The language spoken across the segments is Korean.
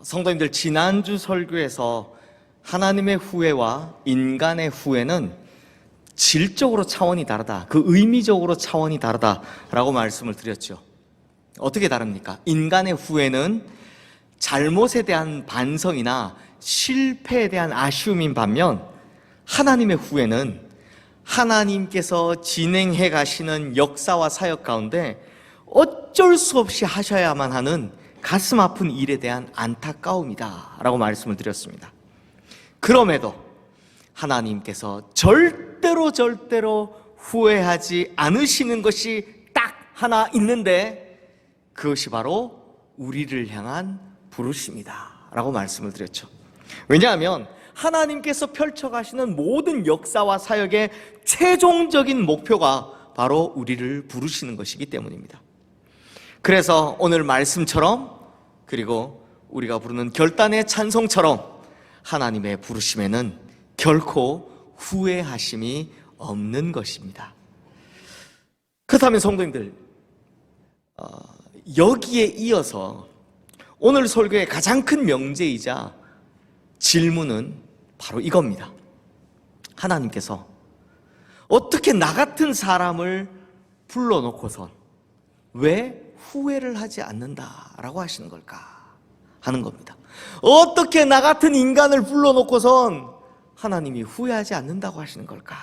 성도님들, 지난주 설교에서 하나님의 후회와 인간의 후회는 질적으로 차원이 다르다, 그 의미적으로 차원이 다르다라고 말씀을 드렸죠. 어떻게 다릅니까? 인간의 후회는 잘못에 대한 반성이나 실패에 대한 아쉬움인 반면, 하나님의 후회는 하나님께서 진행해 가시는 역사와 사역 가운데 어쩔 수 없이 하셔야만 하는 가슴 아픈 일에 대한 안타까움이다 라고 말씀을 드렸습니다. 그럼에도 하나님께서 절대로 후회하지 않으시는 것이 딱 하나 있는데, 그것이 바로 우리를 향한 부르심이다 라고 말씀을 드렸죠. 왜냐하면 하나님께서 펼쳐가시는 모든 역사와 사역의 최종적인 목표가 바로 우리를 부르시는 것이기 때문입니다. 그래서 오늘 말씀처럼, 그리고 우리가 부르는 결단의 찬송처럼 하나님의 부르심에는 결코 후회하심이 없는 것입니다. 그렇다면 성도님들, 여기에 이어서 오늘 설교의 가장 큰 명제이자 질문은 바로 이겁니다. 하나님께서 어떻게 나 같은 사람을 불러놓고선 왜 후회를 하지 않는다라고 하시는 걸까 하는 겁니다. 어떻게 나 같은 인간을 불러놓고선 하나님이 후회하지 않는다고 하시는 걸까?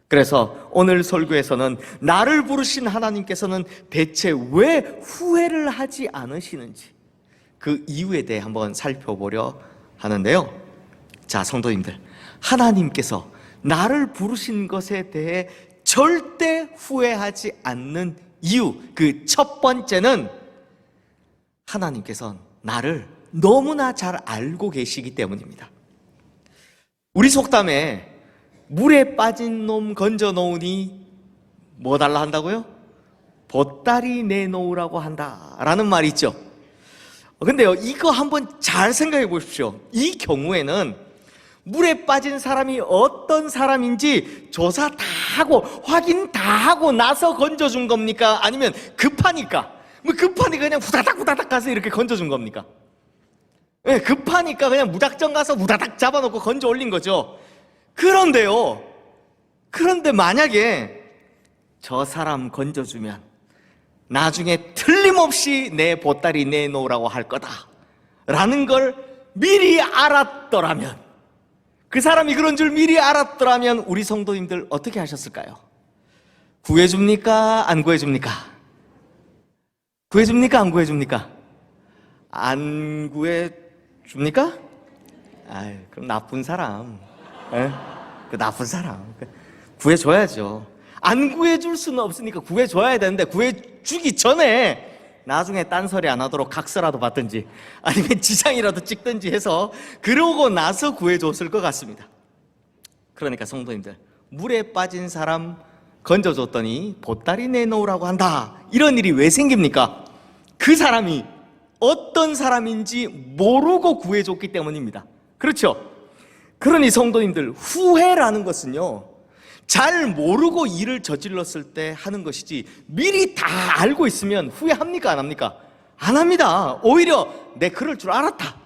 그래서 오늘 설교에서는 나를 부르신 하나님께서는 대체 왜 후회를 하지 않으시는지, 그 이유에 대해 한번 살펴보려 하는데요. 자, 성도님들, 하나님께서 나를 부르신 것에 대해 절대 후회하지 않는 이유, 그 첫 번째는 하나님께서는 나를 너무나 잘 알고 계시기 때문입니다. 우리 속담에 물에 빠진 놈 건져 놓으니 뭐 달라 한다고요? 보따리 내놓으라고 한다라는 말이 있죠. 근데요, 이거 한번 잘 생각해 보십시오. 이 경우에는 물에 빠진 사람이 어떤 사람인지 조사 다 하고 확인 다 하고 나서 건져준 겁니까? 아니면 급하니까 그냥 후다닥 가서 이렇게 건져준 겁니까? 네, 급하니까 그냥 무작정 가서 무다닥 잡아놓고 건져 올린 거죠. 그런데 만약에 저 사람 건져주면 나중에 틀림없이 내 보따리 내놓으라고 할 거다라는 걸 미리 알았더라면, 그 사람이 그런 줄 미리 알았더라면 우리 성도님들 어떻게 하셨을까요? 구해줍니까? 안 구해줍니까? 구해줍니까? 안 구해줍니까? 안 구해줍니까? 아유, 그럼 나쁜 사람. 그 나쁜 사람. 구해줘야죠. 안 구해줄 수는 없으니까 구해줘야 되는데, 구해주기 전에 나중에 딴소리 안 하도록 각서라도 받든지 아니면 지장이라도 찍든지 해서 그러고 나서 구해줬을 것 같습니다. 그러니까 성도님들, 물에 빠진 사람 건져줬더니 보따리 내놓으라고 한다, 이런 일이 왜 생깁니까? 그 사람이 어떤 사람인지 모르고 구해줬기 때문입니다. 그렇죠? 그러니 성도님들, 후회라는 것은요, 잘 모르고 일을 저질렀을 때 하는 것이지, 미리 다 알고 있으면 후회합니까? 안 합니까? 안 합니다. 오히려 내 그럴 줄 알았다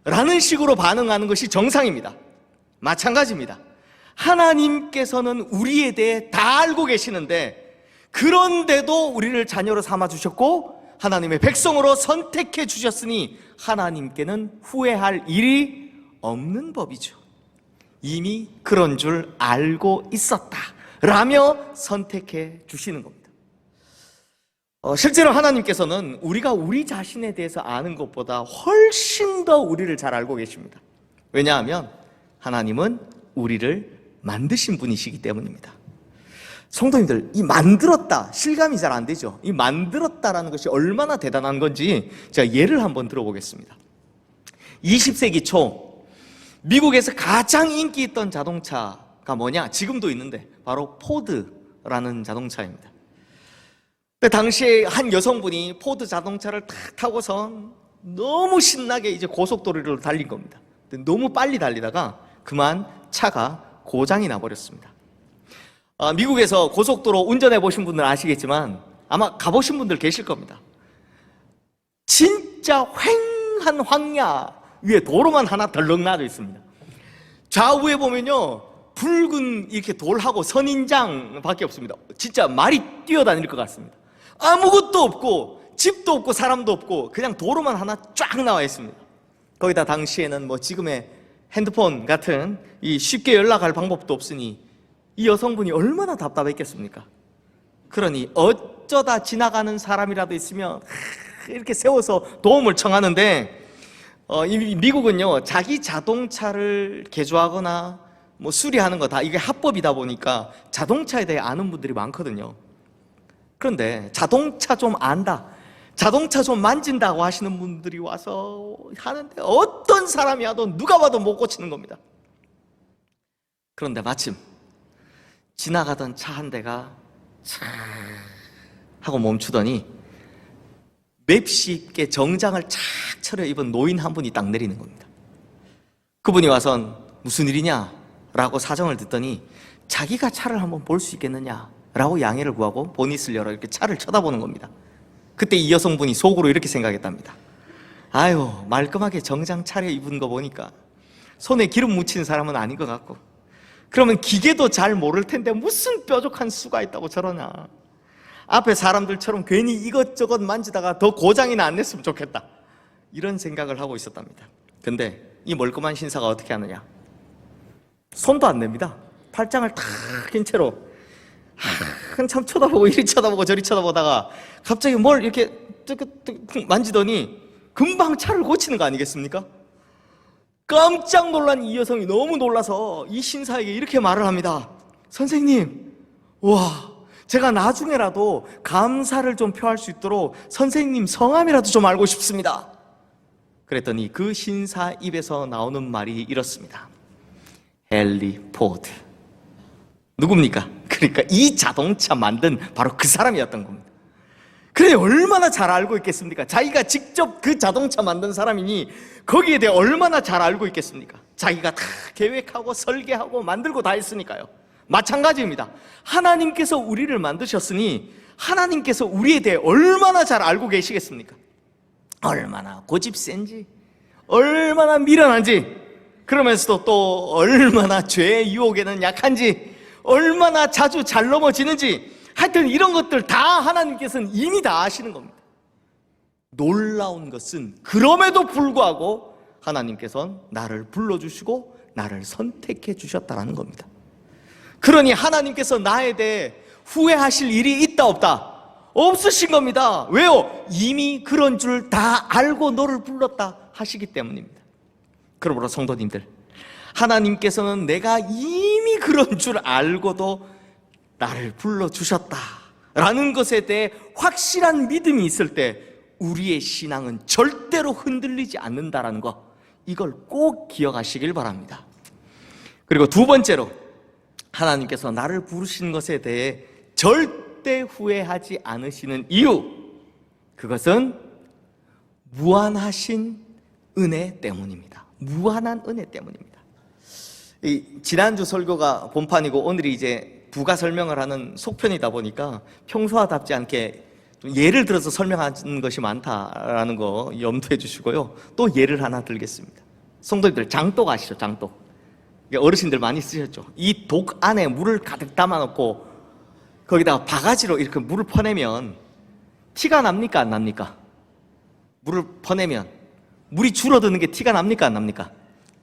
라는 식으로 반응하는 것이 정상입니다. 마찬가지입니다. 하나님께서는 우리에 대해 다 알고 계시는데, 그런데도 우리를 자녀로 삼아주셨고 하나님의 백성으로 선택해 주셨으니 하나님께는 후회할 일이 없는 법이죠. 이미 그런 줄 알고 있었다 라며 선택해 주시는 겁니다. 실제로 하나님께서는 우리가 우리 자신에 대해서 아는 것보다 훨씬 더 우리를 잘 알고 계십니다. 왜냐하면 하나님은 우리를 만드신 분이시기 때문입니다. 성도님들, 이 만들었다, 실감이 잘 안 되죠? 이 만들었다라는 것이 얼마나 대단한 건지 제가 예를 한번 들어보겠습니다. 20세기 초 미국에서 가장 인기 있던 자동차가 뭐냐? 지금도 있는데 바로 포드라는 자동차입니다. 당시에 한 여성분이 포드 자동차를 탁 타고선 너무 신나게 이제 고속도로를 달린 겁니다. 너무 빨리 달리다가 그만 차가 고장이 나버렸습니다. 미국에서 고속도로 운전해 보신 분들은 아시겠지만 아마 가보신 분들 계실 겁니다. 진짜 푸른한 황야 위에 도로만 하나 덜렁 놔져 있습니다. 좌우에 보면요, 붉은 이렇게 돌하고 선인장밖에 없습니다. 진짜 말이 뛰어다닐 것 같습니다. 아무것도 없고 집도 없고 사람도 없고 그냥 도로만 하나 쫙 나와 있습니다. 거기다 당시에는 뭐 지금의 핸드폰 같은 이 쉽게 연락할 방법도 없으니 이 여성분이 얼마나 답답했겠습니까? 그러니 어쩌다 지나가는 사람이라도 있으면 이렇게 세워서 도움을 청하는데, 이 미국은요, 자기 자동차를 개조하거나 뭐 수리하는 거 다 이게 합법이다 보니까 자동차에 대해 아는 분들이 많거든요. 그런데 자동차 좀 안다, 자동차 좀 만진다고 하시는 분들이 와서 하는데 어떤 사람이 와도 누가 봐도 못 고치는 겁니다. 그런데 마침 지나가던 차 한 대가 차 하고 멈추더니 맵시 있게 정장을 착 차려입은 노인 한 분이 딱 내리는 겁니다. 그분이 와선 무슨 일이냐 라고 사정을 듣더니 자기가 차를 한번 볼 수 있겠느냐 라고 양해를 구하고 보닛을 열어 이렇게 차를 쳐다보는 겁니다. 그때 이 여성분이 속으로 이렇게 생각했답니다. 아유, 말끔하게 정장 차려입은 거 보니까 손에 기름 묻힌 사람은 아닌 것 같고, 그러면 기계도 잘 모를 텐데 무슨 뾰족한 수가 있다고 저러냐, 앞에 사람들처럼 괜히 이것저것 만지다가 더 고장이나 안 냈으면 좋겠다, 이런 생각을 하고 있었답니다. 근데 이 멀끔한 신사가 어떻게 하느냐, 손도 안 냅니다. 팔짱을 탁 낀 채로 한참 쳐다보고 이리 쳐다보고 저리 쳐다보다가 갑자기 뭘 이렇게 만지더니 금방 차를 고치는 거 아니겠습니까? 깜짝 놀란 이 여성이 너무 놀라서 이 신사에게 이렇게 말을 합니다. 선생님, 와, 제가 나중에라도 감사를 좀 표할 수 있도록 선생님 성함이라도 좀 알고 싶습니다. 그랬더니 그 신사 입에서 나오는 말이 이렇습니다. 헨리 포드. 누굽니까? 그러니까 이 자동차 만든 바로 그 사람이었던 겁니다. 그래, 얼마나 잘 알고 있겠습니까? 자기가 직접 그 자동차 만든 사람이니 거기에 대해 얼마나 잘 알고 있겠습니까? 자기가 다 계획하고 설계하고 만들고 다 했으니까요. 마찬가지입니다. 하나님께서 우리를 만드셨으니 하나님께서 우리에 대해 얼마나 잘 알고 계시겠습니까? 얼마나 고집센지, 얼마나 미련한지, 그러면서도 또 얼마나 죄의 유혹에는 약한지, 얼마나 자주 잘 넘어지는지, 하여튼 이런 것들 다 하나님께서는 이미 다 아시는 겁니다. 놀라운 것은 그럼에도 불구하고 하나님께서는 나를 불러주시고 나를 선택해 주셨다는 겁니다. 그러니 하나님께서 나에 대해 후회하실 일이 있다 없다? 없으신 겁니다. 왜요? 이미 그런 줄 다 알고 너를 불렀다 하시기 때문입니다. 그러므로 성도님들, 하나님께서는 내가 이미 그런 줄 알고도 나를 불러주셨다라는 것에 대해 확실한 믿음이 있을 때 우리의 신앙은 절대로 흔들리지 않는다라는 거, 이걸 꼭 기억하시길 바랍니다. 그리고 두 번째로, 하나님께서 나를 부르신 것에 대해 절대 후회하지 않으시는 이유, 그것은 무한하신 은혜 때문입니다. 무한한 은혜 때문입니다. 지난주 설교가 본판이고 오늘이 이제 부가 설명을 하는 속편이다 보니까 평소와답지 않게 예를 들어서 설명하는 것이 많다라는 거 염두해 주시고요. 또 예를 하나 들겠습니다. 성도님들, 장독 아시죠? 장독. 어르신들 많이 쓰셨죠? 이 독 안에 물을 가득 담아놓고 거기다가 바가지로 이렇게 물을 퍼내면 티가 납니까? 안 납니까? 물을 퍼내면 물이 줄어드는 게 티가 납니까? 안 납니까?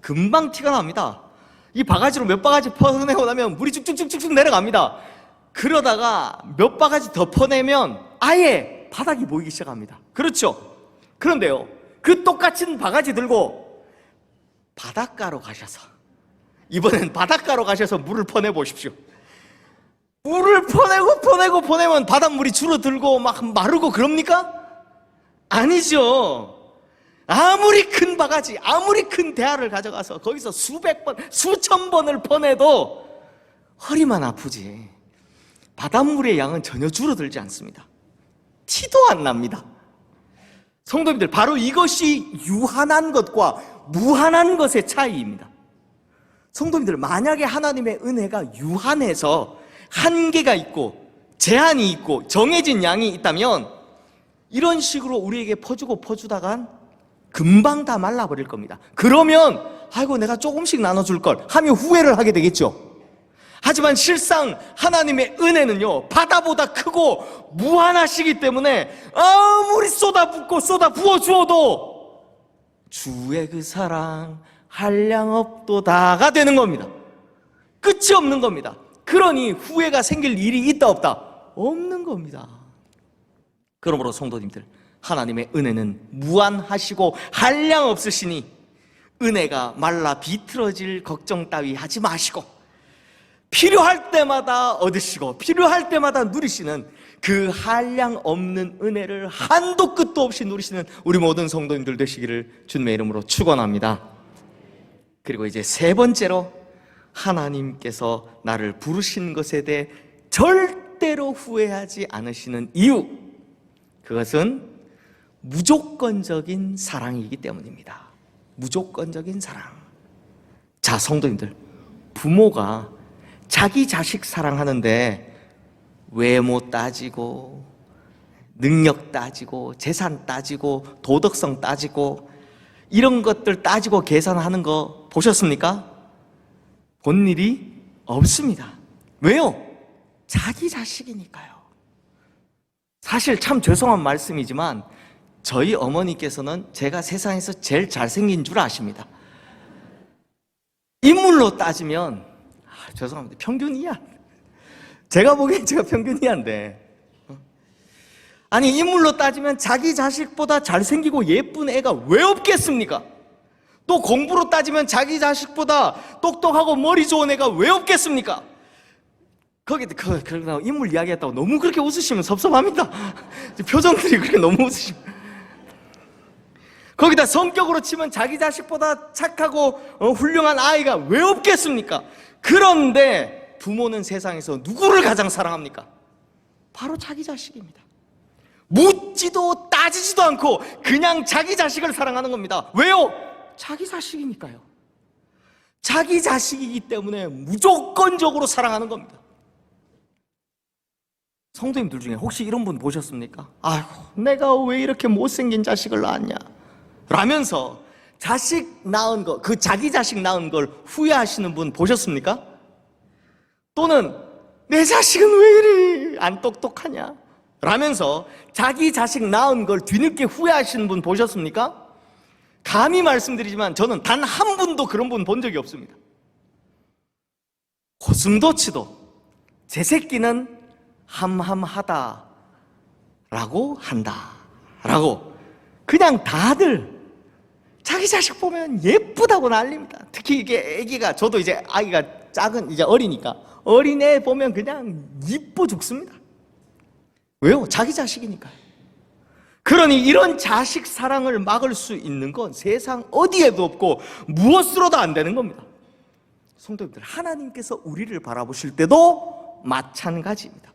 금방 티가 납니다. 이 바가지로 몇 바가지 퍼내고 나면 물이 쭉쭉쭉쭉 내려갑니다. 그러다가 몇 바가지 더 퍼내면 아예 바닥이 보이기 시작합니다. 그렇죠? 그런데요, 그 똑같은 바가지 들고 바닷가로 가셔서, 이번엔 바닷가로 가셔서 물을 퍼내 보십시오. 물을 퍼내면 바닷물이 줄어들고 막 마르고 그럽니까? 아니죠. 아무리 큰 바가지, 아무리 큰 대야를 가져가서 거기서 수백 번, 수천 번을 퍼내도 허리만 아프지 바닷물의 양은 전혀 줄어들지 않습니다. 티도 안 납니다. 성도님들, 바로 이것이 유한한 것과 무한한 것의 차이입니다. 성도님들, 만약에 하나님의 은혜가 유한해서 한계가 있고 제한이 있고 정해진 양이 있다면 이런 식으로 우리에게 퍼주고 퍼주다간 금방 다 말라버릴 겁니다. 그러면 아이고 내가 조금씩 나눠줄 걸 하며 후회를 하게 되겠죠. 하지만 실상 하나님의 은혜는요, 바다보다 크고 무한하시기 때문에 아무리 쏟아붓고 쏟아부어 주어도 주의 그 사랑 한량없도다가 되는 겁니다. 끝이 없는 겁니다. 그러니 후회가 생길 일이 있다 없다? 없는 겁니다. 그러므로 성도님들, 하나님의 은혜는 무한하시고 한량없으시니 은혜가 말라 비틀어질 걱정 따위 하지 마시고 필요할 때마다 얻으시고 필요할 때마다 누리시는 그 한량 없는 은혜를 한도 끝도 없이 누리시는 우리 모든 성도님들 되시기를 주님의 이름으로 축원합니다. 그리고 이제 세 번째로, 하나님께서 나를 부르신 것에 대해 절대로 후회하지 않으시는 이유, 그것은 무조건적인 사랑이기 때문입니다. 무조건적인 사랑. 자, 성도님들, 부모가 자기 자식 사랑하는데 외모 따지고 능력 따지고 재산 따지고 도덕성 따지고 이런 것들 따지고 계산하는 거 보셨습니까? 본 일이 없습니다. 왜요? 자기 자식이니까요. 사실 참 죄송한 말씀이지만 저희 어머니께서는 제가 세상에서 제일 잘생긴 줄 아십니다. 인물로 따지면 죄송합니다, 평균이야. 제가 보기엔 제가 평균이야인데, 아니 인물로 따지면 자기 자식보다 잘생기고 예쁜 애가 왜 없겠습니까? 또 공부로 따지면 자기 자식보다 똑똑하고 머리 좋은 애가 왜 없겠습니까? 그러다 인물 이야기했다고 너무 그렇게 웃으시면 섭섭합니다. 표정들이 그렇게 너무 웃으시면. 거기다 성격으로 치면 자기 자식보다 착하고 훌륭한 아이가 왜 없겠습니까? 그런데 부모는 세상에서 누구를 가장 사랑합니까? 바로 자기 자식입니다. 묻지도 따지지도 않고 그냥 자기 자식을 사랑하는 겁니다. 왜요? 자기 자식이니까요. 자기 자식이기 때문에 무조건적으로 사랑하는 겁니다. 성도님들 중에 혹시 이런 분 보셨습니까? 아이고 내가 왜 이렇게 못생긴 자식을 낳았냐 라면서 자식 낳은 거, 그 자기 자식 낳은 걸 후회하시는 분 보셨습니까? 또는 내 자식은 왜 이리 안 똑똑하냐 라면서 자기 자식 낳은 걸 뒤늦게 후회하시는 분 보셨습니까? 감히 말씀드리지만 저는 단 한 분도 그런 분 본 적이 없습니다. 고슴도치도 제 새끼는 함함하다 라고 한다 라고 그냥 다들 자기 자식 보면 예쁘다고 난립니다. 특히 이게 애기가, 저도 이제 아이가 작은 이제 어리니까 어린애 보면 그냥 이뻐 죽습니다. 왜요? 자기 자식이니까요. 그러니 이런 자식 사랑을 막을 수 있는 건 세상 어디에도 없고 무엇으로도 안 되는 겁니다. 성도님들, 하나님께서 우리를 바라보실 때도 마찬가지입니다.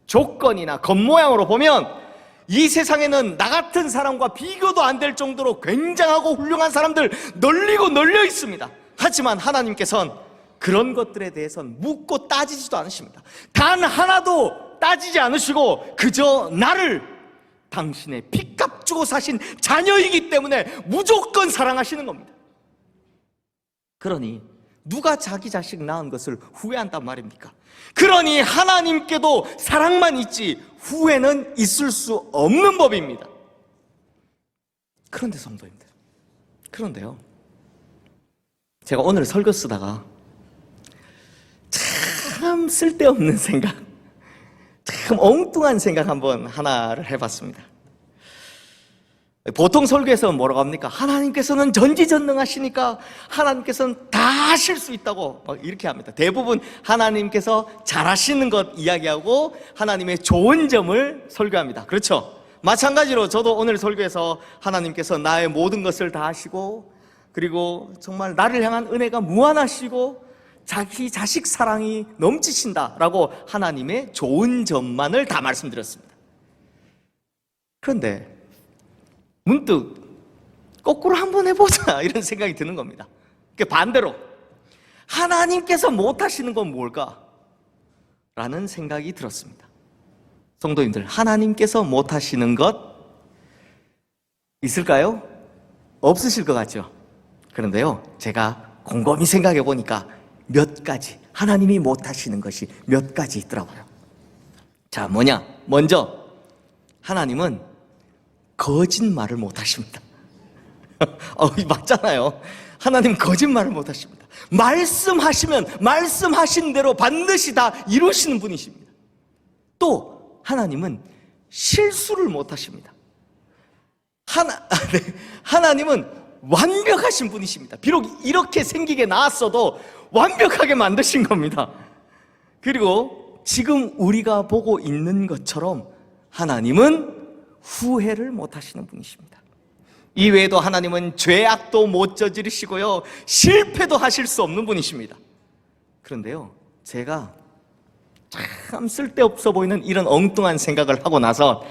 조건이나 겉모양으로 보면 이 세상에는 나 같은 사람과 비교도 안 될 정도로 굉장하고 훌륭한 사람들 널리고 널려 있습니다. 하지만 하나님께서는 그런 것들에 대해서는 묻고 따지지도 않으십니다. 단 하나도 따지지 않으시고 그저 나를 당신의 핏값 주고 사신 자녀이기 때문에 무조건 사랑하시는 겁니다. 그러니 누가 자기 자식 낳은 것을 후회한단 말입니까? 그러니 하나님께도 사랑만 있지 후회는 있을 수 없는 법입니다. 그런데 성도님들, 그런데요, 제가 오늘 설교 쓰다가 참 쓸데없는 생각, 참 엉뚱한 생각 하나를 해봤습니다. 보통 설교에서 뭐라고 합니까? 하나님께서는 전지전능하시니까 하나님께서는 다 하실 수 있다고 막 이렇게 합니다. 대부분 하나님께서 잘하시는 것 이야기하고 하나님의 좋은 점을 설교합니다. 그렇죠? 마찬가지로 저도 오늘 설교에서 하나님께서 나의 모든 것을 다 하시고 그리고 정말 나를 향한 은혜가 무한하시고 자기 자식 사랑이 넘치신다라고 하나님의 좋은 점만을 다 말씀드렸습니다. 그런데 문득 거꾸로 한번 해보자 이런 생각이 드는 겁니다. 반대로 하나님께서 못하시는 건 뭘까? 라는 생각이 들었습니다. 성도님들, 하나님께서 못하시는 것 있을까요? 없으실 것 같죠? 그런데요, 제가 곰곰이 생각해 보니까 몇 가지, 하나님이 못하시는 것이 몇 가지 있더라고요. 자, 뭐냐? 먼저 하나님은 거짓말을 못하십니다. 맞잖아요. 하나님 거짓말을 못하십니다. 말씀하시면 말씀하신 대로 반드시 다 이루시는 분이십니다. 또 하나님은 실수를 못하십니다. 하나님은 완벽하신 분이십니다. 비록 이렇게 생기게 나왔어도 완벽하게 만드신 겁니다. 그리고 지금 우리가 보고 있는 것처럼 하나님은 후회를 못하시는 분이십니다. 이 외에도 하나님은 죄악도 못 저지르시고요, 실패도 하실 수 없는 분이십니다. 그런데요, 제가 참 쓸데없어 보이는 이런 엉뚱한 생각을 하고 나서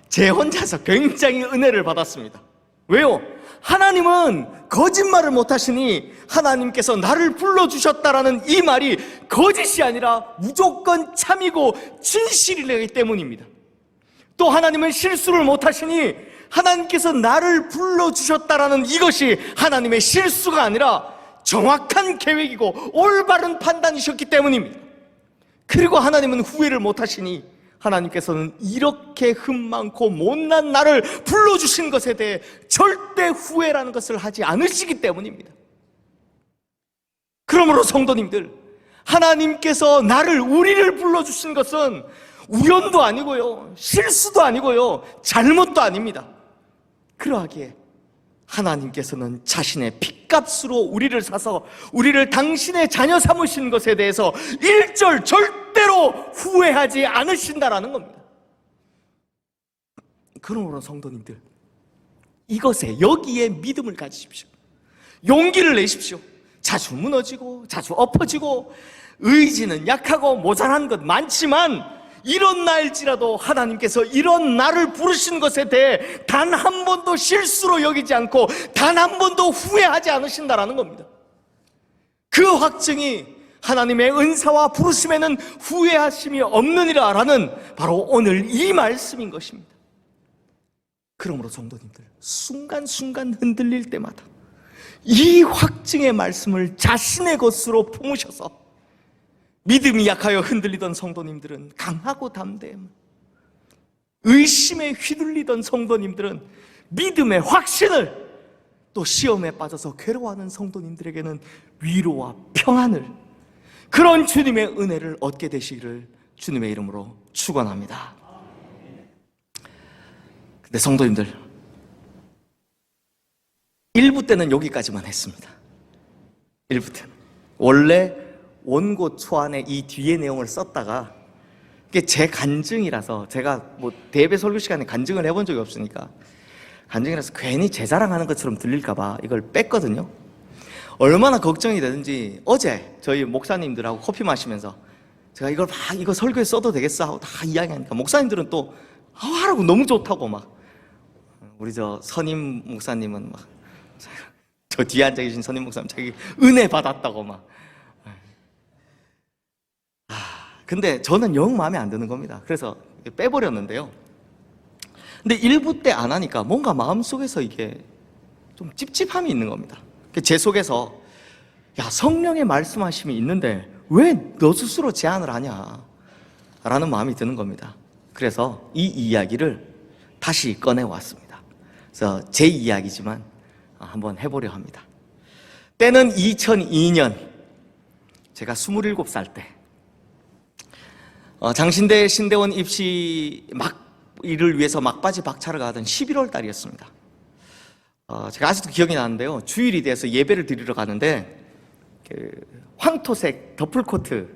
제 혼자서 굉장히 은혜를 받았습니다. 왜요? 하나님은 거짓말을 못하시니 하나님께서 나를 불러주셨다라는 이 말이 거짓이 아니라 무조건 참이고 진실이기 때문입니다. 또 하나님은 실수를 못하시니 하나님께서 나를 불러주셨다라는 이것이 하나님의 실수가 아니라 정확한 계획이고 올바른 판단이셨기 때문입니다. 그리고 하나님은 후회를 못하시니 하나님께서는 이렇게 흠 많고 못난 나를 불러주신 것에 대해 절대 후회라는 것을 하지 않으시기 때문입니다. 그러므로 성도님들, 하나님께서 우리를 불러주신 것은 우연도 아니고요, 실수도 아니고요, 잘못도 아닙니다. 그러하기에 하나님께서는 자신의 핏값으로 우리를 사서 우리를 당신의 자녀 삼으신 것에 대해서 일절 절대로 후회하지 않으신다라는 겁니다. 그러므로 성도님들, 여기에 믿음을 가지십시오. 용기를 내십시오. 자주 무너지고 자주 엎어지고 의지는 약하고 모자란 것 많지만 이런 날일지라도 하나님께서 이런 나를 부르신 것에 대해 단 한 번도 실수로 여기지 않고 단 한 번도 후회하지 않으신다라는 겁니다. 그 확증이 하나님의 은사와 부르심에는 후회하심이 없느니라라는 바로 오늘 이 말씀인 것입니다. 그러므로 성도님들, 순간순간 흔들릴 때마다 이 확증의 말씀을 자신의 것으로 품으셔서 믿음이 약하여 흔들리던 성도님들은 강하고 담대함, 의심에 휘둘리던 성도님들은 믿음의 확신을, 또 시험에 빠져서 괴로워하는 성도님들에게는 위로와 평안을, 그런 주님의 은혜를 얻게 되시기를 주님의 이름으로 축원합니다. 근데 성도님들, 1부 때는 여기까지만 했습니다. 1부 때는 원래 원고 초안에 이 뒤에 내용을 썼다가, 이게 제 간증이라서, 제가 대배 설교 시간에 간증을 해본 적이 없으니까 간증이라서 괜히 제 자랑하는 것처럼 들릴까봐 이걸 뺐거든요. 얼마나 걱정이 되는지 어제 저희 목사님들하고 커피 마시면서 제가 이거 설교에 써도 되겠어 하고 다 이야기하니까 목사님들은 또 하라고 너무 좋다고 막, 우리 저 선임 목사님은 막, 저 뒤에 앉아 계신 선임 목사님 자기 은혜 받았다고 막. 근데 저는 영 마음에 안 드는 겁니다. 그래서 빼버렸는데요. 근데 1부 때 안 하니까 뭔가 마음속에서 이게 좀 찝찝함이 있는 겁니다. 제 속에서, 야, 성령의 말씀하심이 있는데 왜 너 스스로 제안을 하냐 라는 마음이 드는 겁니다. 그래서 이 이야기를 다시 꺼내왔습니다. 그래서 제 이야기지만 한번 해보려 합니다. 때는 2002년 제가 27살 때, 장신대 신대원 입시 일을 위해서 막바지 박차를 가던 11월 달이었습니다. 제가 아직도 기억이 나는데요, 주일이 돼서 예배를 드리러 가는데 황토색 더플코트를,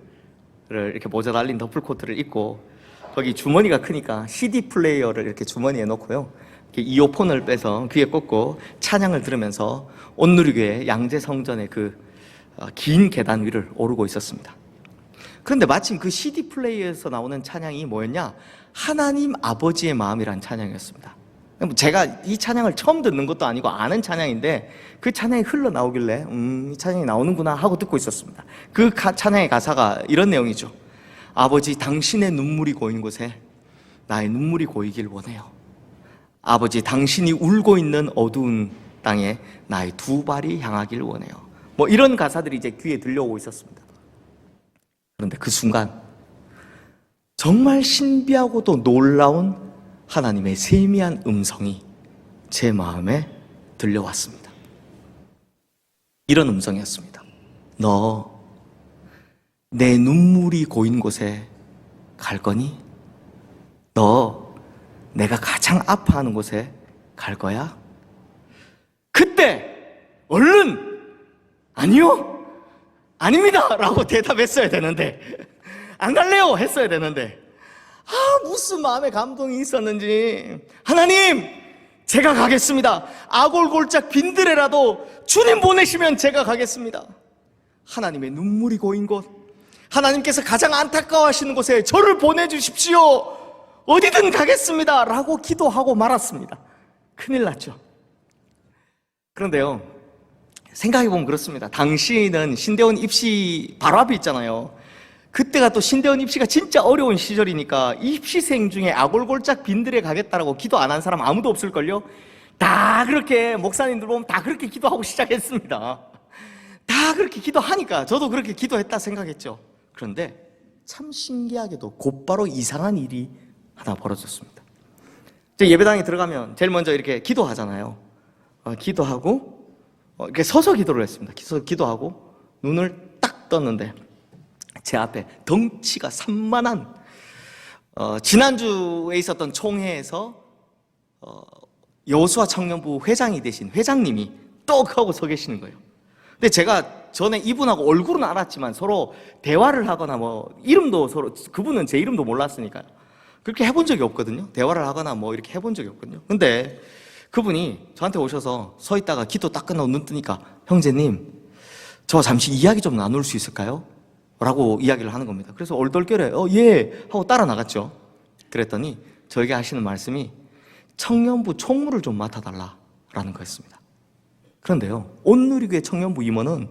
이렇게 모자 달린 더플코트를 입고, 거기 주머니가 크니까 CD 플레이어를 이렇게 주머니에 넣고요, 이렇게 이어폰을 빼서 귀에 꽂고 찬양을 들으면서 온누리교회 양재성전의 그 긴 계단 위를 오르고 있었습니다. 그런데 마침 그 CD 플레이어에서 나오는 찬양이 뭐였냐? 하나님 아버지의 마음이란 찬양이었습니다. 제가 이 찬양을 처음 듣는 것도 아니고 아는 찬양인데 그 찬양이 흘러나오길래 이 찬양이 나오는구나 하고 듣고 있었습니다. 그 찬양의 가사가 이런 내용이죠. 아버지, 당신의 눈물이 고인 곳에 나의 눈물이 고이길 원해요. 아버지, 당신이 울고 있는 어두운 땅에 나의 두 발이 향하길 원해요. 뭐 이런 가사들이 이제 귀에 들려오고 있었습니다. 그런데 그 순간 정말 신비하고도 놀라운 하나님의 세미한 음성이 제 마음에 들려왔습니다. 이런 음성이었습니다. 너 내 눈물이 고인 곳에 갈 거니? 너 내가 가장 아파하는 곳에 갈 거야? 그때 얼른 아니요, 아닙니다 라고 대답했어야 되는데, 안 갈래요 했어야 되는데, 무슨 마음의 감동이 있었는지, 하나님 제가 가겠습니다. 아골골짝 빈들에라도 주님 보내시면 제가 가겠습니다. 하나님의 눈물이 고인 곳, 하나님께서 가장 안타까워하시는 곳에 저를 보내주십시오. 어디든 가겠습니다 라고 기도하고 말았습니다. 큰일 났죠. 그런데요, 생각해보면 그렇습니다. 당시는 신대원 입시 바로 앞에 있잖아요. 그때가 또 신대원 입시가 진짜 어려운 시절이니까 입시생 중에 아골골짝 빈들에 가겠다라고 기도 안 한 사람 아무도 없을걸요? 다 그렇게, 목사님들 보면 다 그렇게 기도하고 시작했습니다. 다 그렇게 기도하니까 저도 그렇게 기도했다 생각했죠. 그런데 참 신기하게도 곧바로 이상한 일이 하나 벌어졌습니다. 예배당에 들어가면 제일 먼저 이렇게 기도하잖아요. 기도하고 이렇게 서서 기도를 했습니다. 기도하고 눈을 딱 떴는데 제 앞에 덩치가 산만한 지난주에 있었던 총회에서 여호수아 청년부 회장이 되신 회장님이 떡 하고 서 계시는 거예요. 근데 제가 전에 이분하고 얼굴은 알았지만 서로 대화를 하거나 뭐 이름도 서로, 그분은 제 이름도 몰랐으니까요. 그렇게 해본 적이 없거든요. 대화를 하거나 뭐 이렇게 해본 적이 없거든요. 근데 그분이 저한테 오셔서 서 있다가 기도 딱 끝나고 눈 뜨니까, 형제님 저 잠시 이야기 좀 나눌 수 있을까요? 라고 이야기를 하는 겁니다. 그래서 얼떨결에 예 하고 따라 나갔죠. 그랬더니 저에게 하시는 말씀이 청년부 총무를 좀 맡아달라라는 거였습니다. 그런데요, 온누리교회 청년부 임원은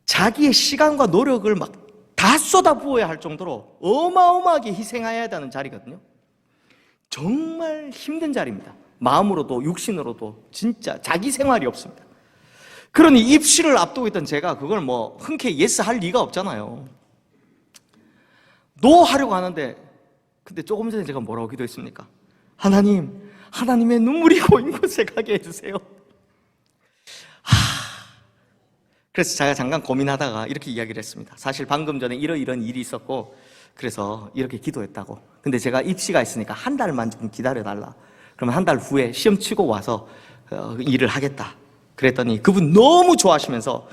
자기의 시간과 노력을 막 다 쏟아부어야 할 정도로 어마어마하게 희생해야 되는 자리거든요. 정말 힘든 자리입니다. 마음으로도 육신으로도 진짜 자기 생활이 없습니다. 그러니 입시를 앞두고 있던 제가 그걸 뭐 흔쾌히 예스 할 리가 없잖아요. 노 하려고 하는데, 근데 조금 전에 제가 뭐라고 기도했습니까? 하나님, 하나님의 눈물이 고인 곳에 가게 해주세요. 그래서 제가 잠깐 고민하다가 이렇게 이야기를 했습니다. 사실 방금 전에 이런 일이 있었고 그래서 이렇게 기도했다고. 근데 제가 입시가 있으니까 한 달만 좀 기다려달라. 그러면 한 달 후에 시험 치고 와서 일을 하겠다. 그랬더니 그분 너무 좋아하시면서,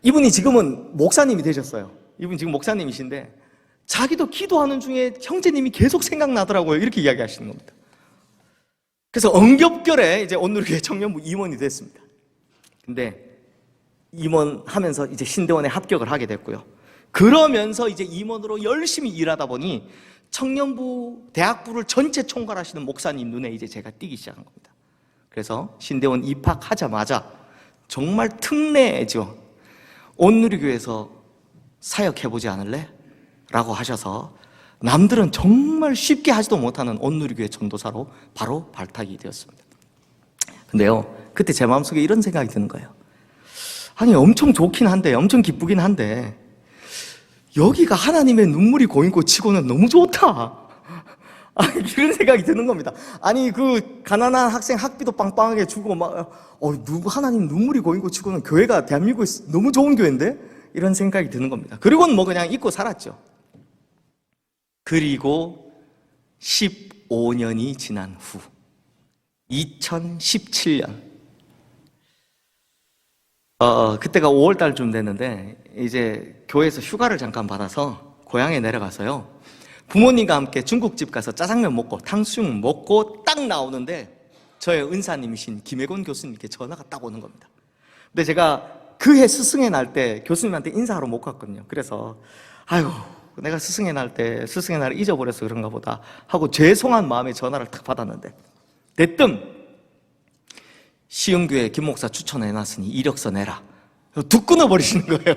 이분이 지금은 목사님이 되셨어요. 이분 지금 목사님이신데 자기도 기도하는 중에 형제님이 계속 생각나더라고요. 이렇게 이야기하시는 겁니다. 그래서 엉겹결에 이제 온누리교회 청년부 임원이 됐습니다. 근데 임원하면서 이제 신대원에 합격을 하게 됐고요. 그러면서 이제 임원으로 열심히 일하다 보니 청년부 대학부를 전체 총괄하시는 목사님 눈에 이제 제가 띄기 시작한 겁니다. 그래서 신대원 입학하자마자 정말 특례죠. 온누리교회에서 사역해보지 않을래? 라고 하셔서 남들은 정말 쉽게 하지도 못하는 온누리교회 전도사로 바로 발탁이 되었습니다. 근데요, 그때 제 마음속에 이런 생각이 드는 거예요. 아니, 엄청 좋긴 한데, 엄청 기쁘긴 한데 여기가 하나님의 눈물이 고인 곳 치고는 너무 좋다. 이런 생각이 드는 겁니다. 아니, 그 가난한 학생 학비도 빵빵하게 주고 막 하나님 눈물이 고인 곳 치고는 교회가 대한민국에 너무 좋은 교회인데? 이런 생각이 드는 겁니다. 그리고는 뭐 그냥 잊고 살았죠. 그리고 15년이 지난 후 2017년 그때가 5월 달쯤 됐는데 이제 교회에서 휴가를 잠깐 받아서 고향에 내려가서요, 부모님과 함께 중국집 가서 짜장면 먹고 탕수육 먹고 딱 나오는데 저의 은사님이신 김혜곤 교수님께 전화가 딱 오는 겁니다. 근데 제가 그 해 스승의 날 때 교수님한테 인사하러 못 갔거든요. 그래서 아이고, 내가 스승의 날을 잊어버려서 그런가 보다 하고 죄송한 마음에 전화를 딱 받았는데, 대뜸 시흥교회 김 목사 추천해놨으니 이력서 내라. 뚝 끊어버리시는 거예요.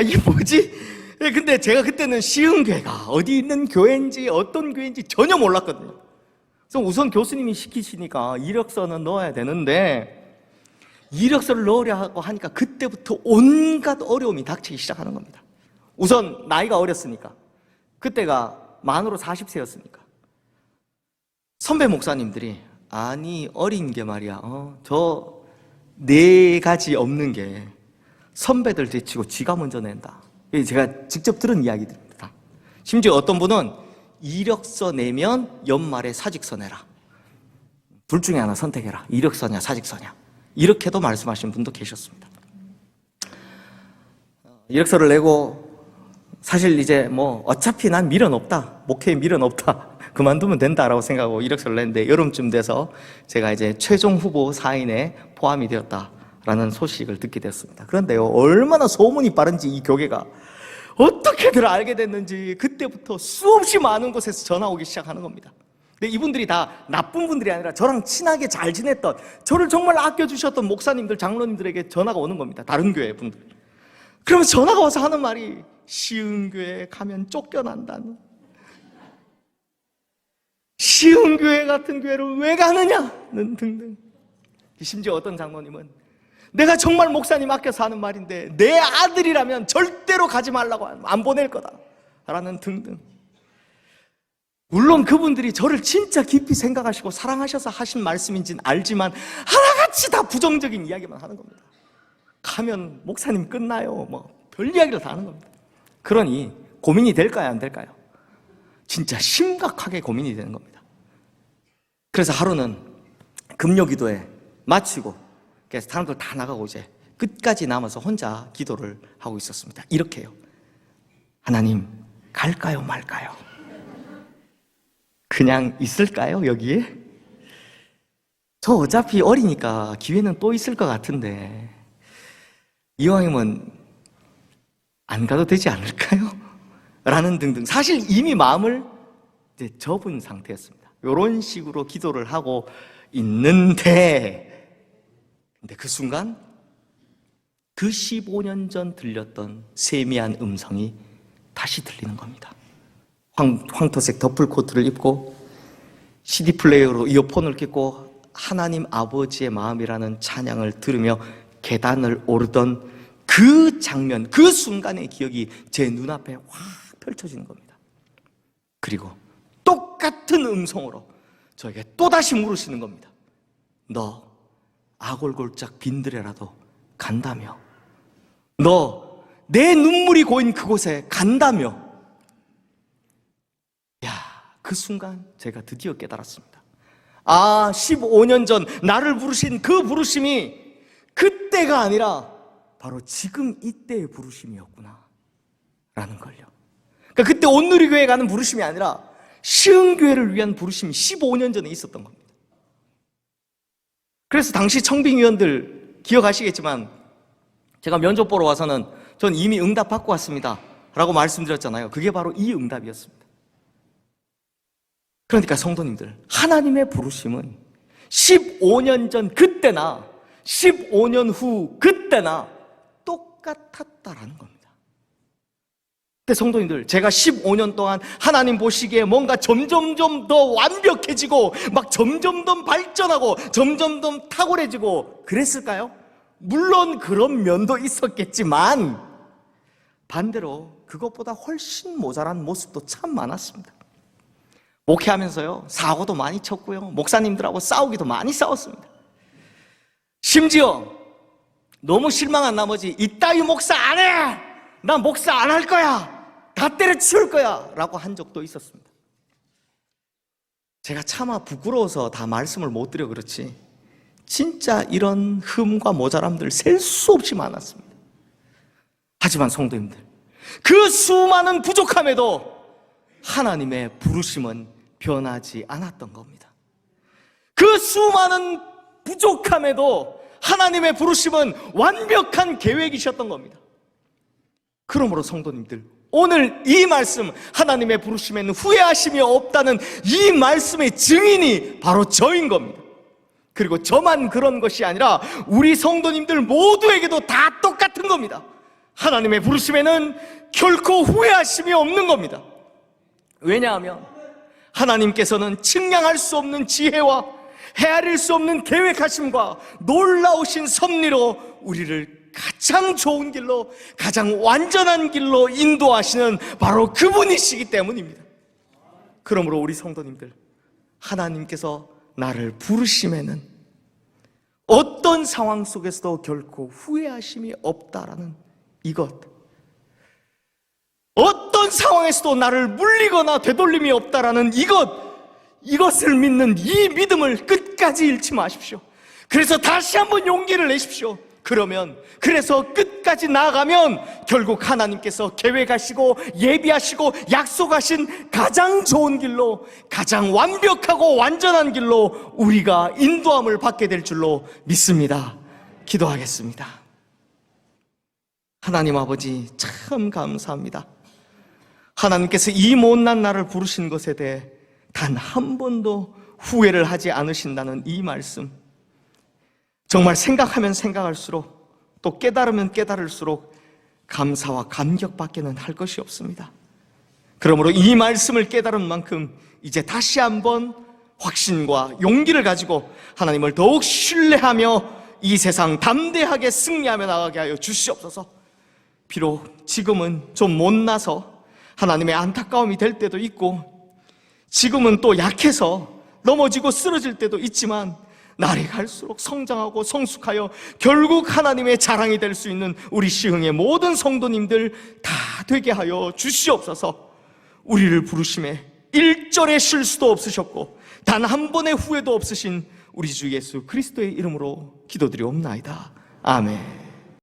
이게 뭐지? 근데 제가 그때는 시흥교회가 어디 있는 교회인지 어떤 교회인지 전혀 몰랐거든요. 그래서 우선 교수님이 시키시니까 이력서는 넣어야 되는데 이력서를 넣으려고 하니까 그때부터 온갖 어려움이 닥치기 시작하는 겁니다. 우선 나이가 어렸으니까, 그때가 만으로 40세였으니까 선배 목사님들이 아니 어린 게 말이야 저 네 가지 없는 게 선배들 제치고 지가 먼저 낸다. 제가 직접 들은 이야기들입니다. 심지어 어떤 분은 이력서 내면 연말에 사직서 내라. 둘 중에 하나 선택해라. 이력서냐 사직서냐. 이렇게도 말씀하신 분도 계셨습니다. 이력서를 내고 사실 이제 뭐 어차피 난 미련 없다. 목회에 미련 없다. 그만두면 된다라고 생각하고 이력서를 냈는데 여름쯤 돼서 제가 이제 최종 후보 4인에 포함이 되었다라는 소식을 듣게 됐습니다. 그런데요, 얼마나 소문이 빠른지 이 교회가 어떻게들 알게 됐는지 그때부터 수없이 많은 곳에서 전화 오기 시작하는 겁니다. 근데 이분들이 다 나쁜 분들이 아니라 저랑 친하게 잘 지냈던, 저를 정말 아껴주셨던 목사님들, 장로님들에게 전화가 오는 겁니다. 다른 교회 분들. 그러면 전화가 와서 하는 말이 쉬운 교회 가면 쫓겨난다는, 쉬운 교회 같은 교회를 왜 가느냐는 등등. 심지어 어떤 장로님은 내가 정말 목사님 아껴서 하는 말인데 내 아들이라면 절대로 가지 말라고 안 보낼 거다 라는 등등. 물론 그분들이 저를 진짜 깊이 생각하시고 사랑하셔서 하신 말씀인지는 알지만 하나같이 다 부정적인 이야기만 하는 겁니다. 가면 목사님 끝나요 뭐 별 이야기를 다 하는 겁니다. 그러니 고민이 될까요 안 될까요? 진짜 심각하게 고민이 되는 겁니다. 그래서 하루는 금요기도에 마치고 그래서 사람들 다 나가고 이제 끝까지 남아서 혼자 기도를 하고 있었습니다. 이렇게요. 하나님, 갈까요 말까요? 그냥 있을까요 여기에? 저 어차피 어리니까 기회는 또 있을 것 같은데 이왕이면 안 가도 되지 않을까요? 라는 등등. 사실 이미 마음을 이제 접은 상태였습니다. 이런 식으로 기도를 하고 있는데 근데 그 순간 그 15년 전 들렸던 세미한 음성이 다시 들리는 겁니다. 황토색 더플 코트를 입고 CD 플레이어로 이어폰을 끼고 하나님 아버지의 마음이라는 찬양을 들으며 계단을 오르던 그 장면, 그 순간의 기억이 제 눈앞에 확 펼쳐지는 겁니다. 그리고 똑같은 음성으로 저에게 또다시 물으시는 겁니다. 너 아골골짝 빈들에라도 간다며? 너 내 눈물이 고인 그곳에 간다며? 야, 그 순간 제가 드디어 깨달았습니다. 아, 15년 전 나를 부르신 그 부르심이 그때가 아니라 바로 지금 이때의 부르심이었구나 라는 걸요. 그러니까 그때 온누리교회 가는 부르심이 아니라 시흥교회를 위한 부르심이 15년 전에 있었던 겁니다. 그래서 당시 청빙위원들 기억하시겠지만 제가 면접 보러 와서는 전 이미 응답 받고 왔습니다 라고 말씀드렸잖아요. 그게 바로 이 응답이었습니다. 그러니까 성도님들, 하나님의 부르심은 15년 전 그때나 15년 후 그때나 똑같았다라는 겁니다. 근데 성도님들, 제가 15년 동안 하나님 보시기에 뭔가 점점점 더 완벽해지고 막 점점 더 발전하고 점점 더 탁월해지고 그랬을까요? 물론 그런 면도 있었겠지만 반대로 그것보다 훨씬 모자란 모습도 참 많았습니다. 목회하면서요, 사고도 많이 쳤고요, 목사님들하고 싸우기도 많이 싸웠습니다. 심지어 너무 실망한 나머지 이따위 목사 안 해! 나 목사 안 할 거야! 다 때려치울 거야! 라고 한 적도 있었습니다. 제가 차마 부끄러워서 다 말씀을 못 드려 그렇지 진짜 이런 흠과 모자람들 셀 수 없이 많았습니다. 하지만 성도님들, 그 수많은 부족함에도 하나님의 부르심은 변하지 않았던 겁니다. 그 수많은 부족함에도 하나님의 부르심은 완벽한 계획이셨던 겁니다. 그러므로 성도님들, 오늘 이 말씀, 하나님의 부르심에는 후회하심이 없다는 이 말씀의 증인이 바로 저인 겁니다. 그리고 저만 그런 것이 아니라 우리 성도님들 모두에게도 다 똑같은 겁니다. 하나님의 부르심에는 결코 후회하심이 없는 겁니다. 왜냐하면 하나님께서는 측량할 수 없는 지혜와 헤아릴 수 없는 계획하심과 놀라우신 섭리로 우리를 가장 좋은 길로, 가장 완전한 길로 인도하시는 바로 그분이시기 때문입니다. 그러므로 우리 성도님들, 하나님께서 나를 부르심에는 어떤 상황 속에서도 결코 후회하심이 없다라는 이것, 어떤 상황에서도 나를 물리거나 되돌림이 없다라는 이것을 믿는 이 믿음을 끝까지 잃지 마십시오. 그래서 다시 한번 용기를 내십시오. 그래서 끝까지 나아가면 결국 하나님께서 계획하시고 예비하시고 약속하신 가장 좋은 길로, 가장 완벽하고 완전한 길로 우리가 인도함을 받게 될 줄로 믿습니다. 기도하겠습니다. 하나님 아버지, 참 감사합니다. 하나님께서 이 못난 나를 부르신 것에 대해 단 한 번도 후회를 하지 않으신다는 이 말씀, 정말 생각하면 생각할수록, 또 깨달으면 깨달을수록 감사와 감격밖에는 할 것이 없습니다. 그러므로 이 말씀을 깨달은 만큼 이제 다시 한번 확신과 용기를 가지고 하나님을 더욱 신뢰하며 이 세상 담대하게 승리하며 나가게 하여 주시옵소서. 비록 지금은 좀 못나서 하나님의 안타까움이 될 때도 있고, 지금은 또 약해서 넘어지고 쓰러질 때도 있지만, 날이 갈수록 성장하고 성숙하여 결국 하나님의 자랑이 될 수 있는 우리 시흥의 모든 성도님들 다 되게 하여 주시옵소서. 우리를 부르심에 일절의 실수도 없으셨고 단 한 번의 후회도 없으신 우리 주 예수 그리스도의 이름으로 기도드리옵나이다. 아멘.